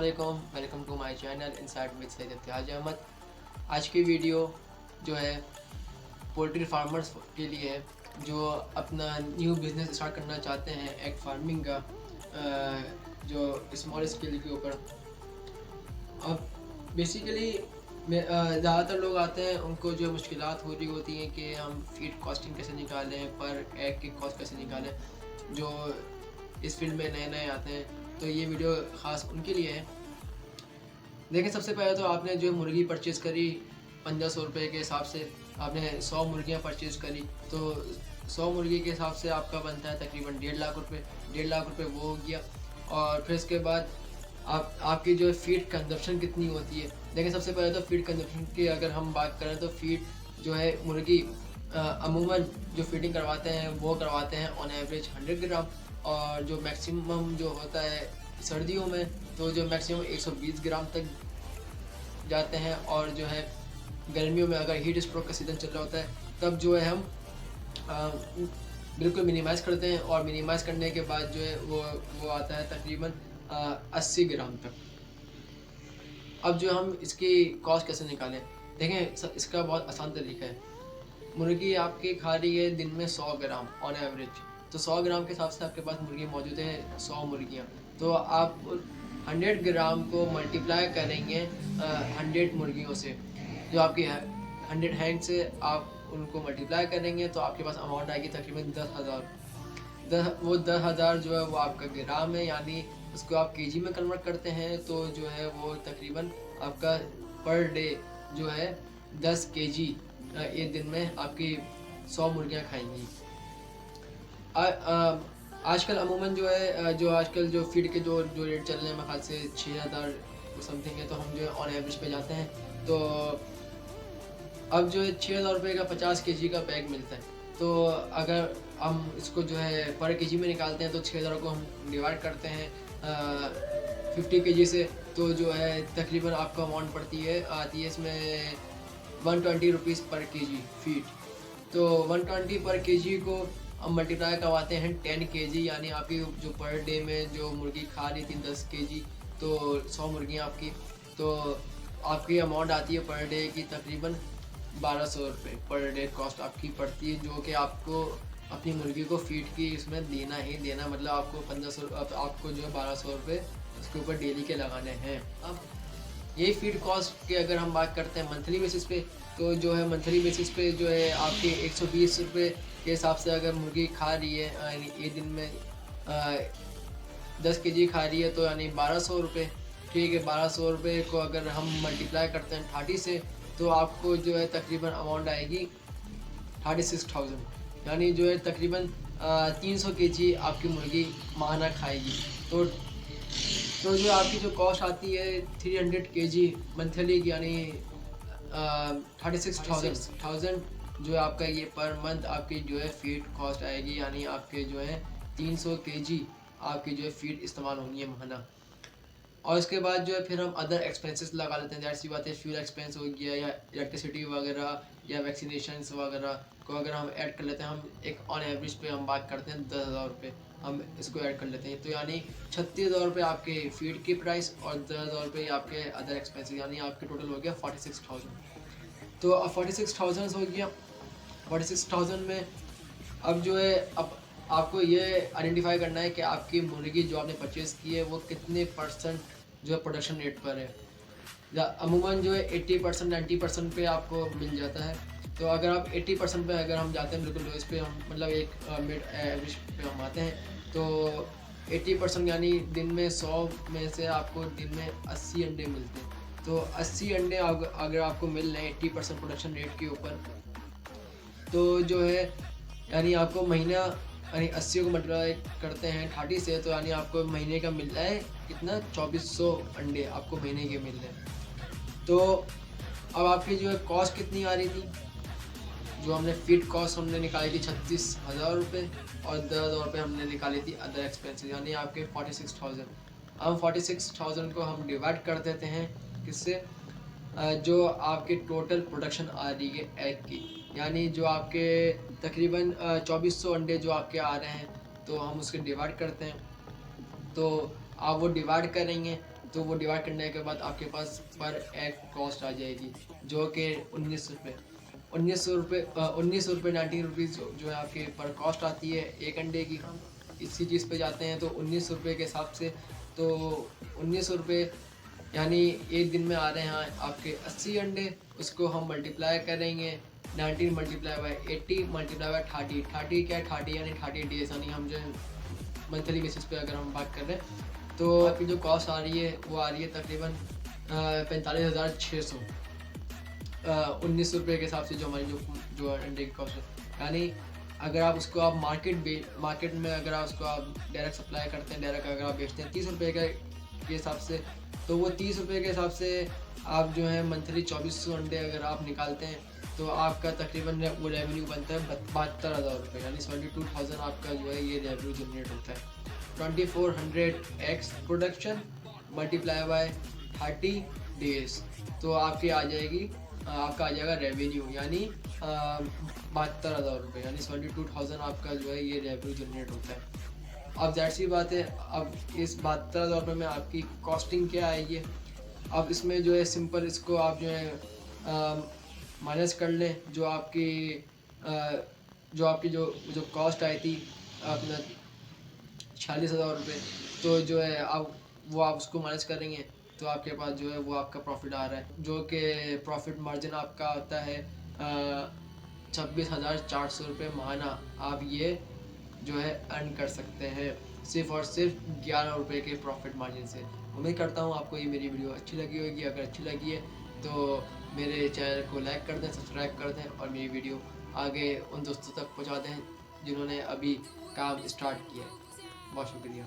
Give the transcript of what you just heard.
अस्सलामुअलैकुम, welcome to my channel inside with Syed Imtiaz Ahmad. आज की वीडियो जो है पोल्ट्री फार्मर्स के लिए है जो अपना न्यू बिज़नेस स्टार्ट करना चाहते हैं एग फार्मिंग का, जो स्मॉल स्केल के ऊपर। अब बेसिकली ज़्यादातर लोग आते हैं, उनको जो मुश्किलात हो रही होती हैं कि हम फीड कॉस्टिंग कैसे निकालें, पर एग की कॉस्ट कैसे निकालें, जो इस फील्ड में नए नए आते हैं। तो ये वीडियो ख़ास उनके लिए है। देखिए, सबसे पहले तो आपने जो मुर्गी परचेज़ करी 1500 रुपये के हिसाब से, आपने 100 मुर्गियाँ परचेज़ करी, तो 100 मुर्गी के हिसाब से आपका बनता है तकरीबन 1.5 लाख रुपये। 1.5 लाख रुपये वो हो गया। और फिर इसके बाद आपकी जो फीड कंजप्शन कितनी होती है। देखिए, सबसे पहले तो फीड कंजप्शन की अगर हम बात करें तो फीड जो है मुर्गी अमूमन जो फीडिंग करवाते हैं वो करवाते हैं ऑन एवरेज 100 ग्राम, और जो मैक्सिमम जो होता है सर्दियों में तो जो मैक्सिमम 120 ग्राम तक जाते हैं। और जो है गर्मियों में अगर हीट स्ट्रोक का सीज़न चल रहा होता है तब जो है हम बिल्कुल मिनिमाइज़ करते हैं, और मिनिमाइज़ करने के बाद जो है वो आता है तकरीबन 80 ग्राम तक। अब जो हम इसकी कॉस्ट कैसे निकालें, देखें इसका बहुत आसान तरीका है। मुर्गी आपकी खा रही है दिन में 100 ग्राम ऑन एवरेज, तो 100 ग्राम के हिसाब से आपके पास मुर्गी मौजूद है 100 मुर्गियाँ। तो आप 100 ग्राम को मल्टीप्लाई करेंगे 100 मुर्गियों से, जो आपकी 100 हैंड से आप उनको मल्टीप्लाई करेंगे तो आपके पास अमाउंट आएगी तकरीबन 10,000। वो 10,000 जो है वो आपका ग्राम है, यानी उसको आप केजी में कन्वर्ट करते हैं तो जो है वो तकरीबन आपका पर डे जो है 10 केजी एक दिन में आपकी 100 मुर्गियाँ खाएंगी। आजकल अमूमन जो है जो आजकल जो फीड के जो रेट चल रहे हैं, मेरे ख्याल से 6,000 समथिंग है, तो हम जो है ऑन एवरेज पे जाते हैं। तो अब जो है 6,000 रुपये का 50 केजी का बैग मिलता है। तो अगर हम इसको जो है पर केजी में निकालते हैं तो 6,000 को हम डिवाइड करते हैं 50 केजी से, तो जो है तकरीबन आपको अमाउंट पड़ती है आती है इसमें 120 रुपीज़ पर केजी फीड। तो 120 पर केजी को हम मल्टीप्लाई करवाते हैं 10 केजी, यानी आपकी जो पर डे में जो मुर्गी खा रही थी 10 केजी, तो 100 मुर्गियाँ आपकी, तो आपकी अमाउंट आती है पर डे की तकरीबन 1200 रुपये पर डे कॉस्ट आपकी पड़ती है, जो कि आपको अपनी मुर्गी को फीड की इसमें देना ही देना, मतलब आपको 1500 आपको जो है 1200 रुपये उसके ऊपर डेली के लगाने हैं। अब यही फीड कॉस्ट की अगर हम बात करते हैं मंथली बेसिस पे, तो जो है मंथली बेसिस पे जो है आपके 120 रुपये के हिसाब से अगर मुर्गी खा रही है, यानी एक दिन में 10 केजी खा रही है, तो यानी 1200 रुपये। ठीक है, 1200 रुपये को अगर हम मल्टीप्लाई करते हैं 30 से, तो आपको जो है तकरीबन अमाउंट आएगी 36,000, यानी जो है तकरीबन 300 केजी आपकी मुर्गी माहाना खाएगी। तो जो आपकी जो कॉस्ट आती है 300 केजी मंथली की, यानी 36,000 जो है आपका ये पर मंथ आपकी जो है फीड कॉस्ट आएगी, यानी आपके जो है 300 केजी आपकी जो है फीड इस्तेमाल होनी है माहाना। और इसके बाद जो है फिर हम अदर एक्सपेंसेस लगा लेते हैं, ज़ाहिर सी बात है फ्यूल एक्सपेंस हो गया या इलेक्ट्रिसिटी वगैरह या वैक्सीनेशंस वगैरह को अगर हम ऐड कर लेते हैं, हम एक ऑन एवरेज पे हम बात करते हैं 10,000 रुपये हम इसको ऐड कर लेते हैं, तो यानी 36,000 रुपये आपके फीड की प्राइस और 10,000 रुपये आपके अदर एक्सपेंसेस, यानी आपके टोटल हो गया 46,000। तो अब 46,000 हो गया। 46,000 में अब जो है अब आपको ये आइडेंटिफाई करना है कि आपकी मुर्गी जो आपने परचेज़ की है वो कितने परसेंट जो है प्रोडक्शन रेट पर है। अमूमन जो है 80% 90% पे आपको मिल जाता है। तो अगर आप 80% पे अगर हम जाते हैं, बिल्कुल लोएस्ट पे हम, मतलब एक मिड एवरेज पे हम आते हैं, तो 80% यानी दिन में 100 में से आपको दिन में 80 अंडे मिलते हैं। तो 80 अंडे अगर आपको मिल रहे हैं 80% प्रोडक्शन रेट के ऊपर, तो जो है यानी आपको महीना, यानी 80 को मल्टीप्लाई करते हैं 30 से, तो यानी आपको महीने का मिल रहा है कितना 2400 अंडे आपको महीने के मिल रहे हैं। तो अब आपकी जो है कॉस्ट कितनी आ रही थी, जो हमने फीड कॉस्ट हमने निकाली थी 36,000 रुपये, और 10,000 रुपये हमने निकाली थी अदर एक्सपेंसेस, यानी आपके 46,000। हम 46,000 को हम डिवाइड कर देते हैं किससे, जो आपकी टोटल प्रोडक्शन आ रही है एग की, यानी जो आपके तकरीबन 2400 अंडे जो आपके आ रहे हैं, तो हम उसके डिवाइड करते हैं। तो आप वो डिवाइड करेंगे तो वो डिवाइड करने के बाद आपके पास पर एग कॉस्ट आ जाएगी जो कि 19 रुपये 19 रुपये 90 रुपीज़ जो है आपके पर कॉस्ट आती है एक अंडे की। इसी चीज़ पे जाते हैं तो 19 रुपये के हिसाब से, तो 19 रुपये यानी एक दिन में आ रहे हैं आपके 80 अंडे। उसको हम मल्टीप्लाई करेंगे 19 मल्टीप्लाई बाई 80 मल्टीप्लाई बाई 30 क्या है 30 यानी 30 डेज, यानी हम जो है मंथली बेसिस पे अगर हम बात कर रहे हैं तो आपकी जो कॉस्ट आ रही है वो आ रही है तकरीबन 45,600 19 रुपये के हिसाब से जो हमारी जो अंडे की कॉस्ट है। यानी अगर आप उसको आप मार्केट में अगर आप उसको आप डायरेक्ट सप्लाई करते हैं, डायरेक्ट अगर आप बेचते हैं 30 रुपये के हिसाब से, तो वो 30 रुपये के हिसाब से आप जो है मंथली 2400 अंडे अगर आप निकालते हैं तो आपका तकरीबन वो रेवेन्यू बनता है 72,000 रुपये, यानी 72,000 आपका जो है ये रेवेन्यू जनरेट होता है। 2400x production multiply by 30 days, तो आपकी आ जाएगी आपका आ जाएगा रेवेन्यू यानी 72,000 रुपये, यानी 72,000 आपका जो है ये रेवेन्यू जनरेट होता है। अब जाहिर सी बात है, अब इस 72,000 रुपये में आपकी कॉस्टिंग क्या आएगी। अब इसमें जो है सिंपल इसको आप जो है माइनस कर लें, जो आपकी जो कॉस्ट आई थी अपना 46,000 रुपये, तो जो है आप उसको माइनस करेंगे तो आपके पास जो है वो आपका प्रॉफिट आ रहा है, जो कि प्रॉफिट मार्जिन आपका आता है 26,400 रुपये महाना। आप ये जो है अर्न कर सकते हैं सिर्फ और सिर्फ 11 रुपये के प्रॉफिट मार्जिन से। उम्मीद करता हूँ आपको ये मेरी वीडियो अच्छी लगी होगी। अगर अच्छी लगी है तो मेरे चैनल को लाइक कर दें, सब्सक्राइब कर दें और मेरी वीडियो आगे उन दोस्तों तक पहुँचा दें जिन्होंने अभी काम स्टार्ट किया है। बहुत शुक्रिया।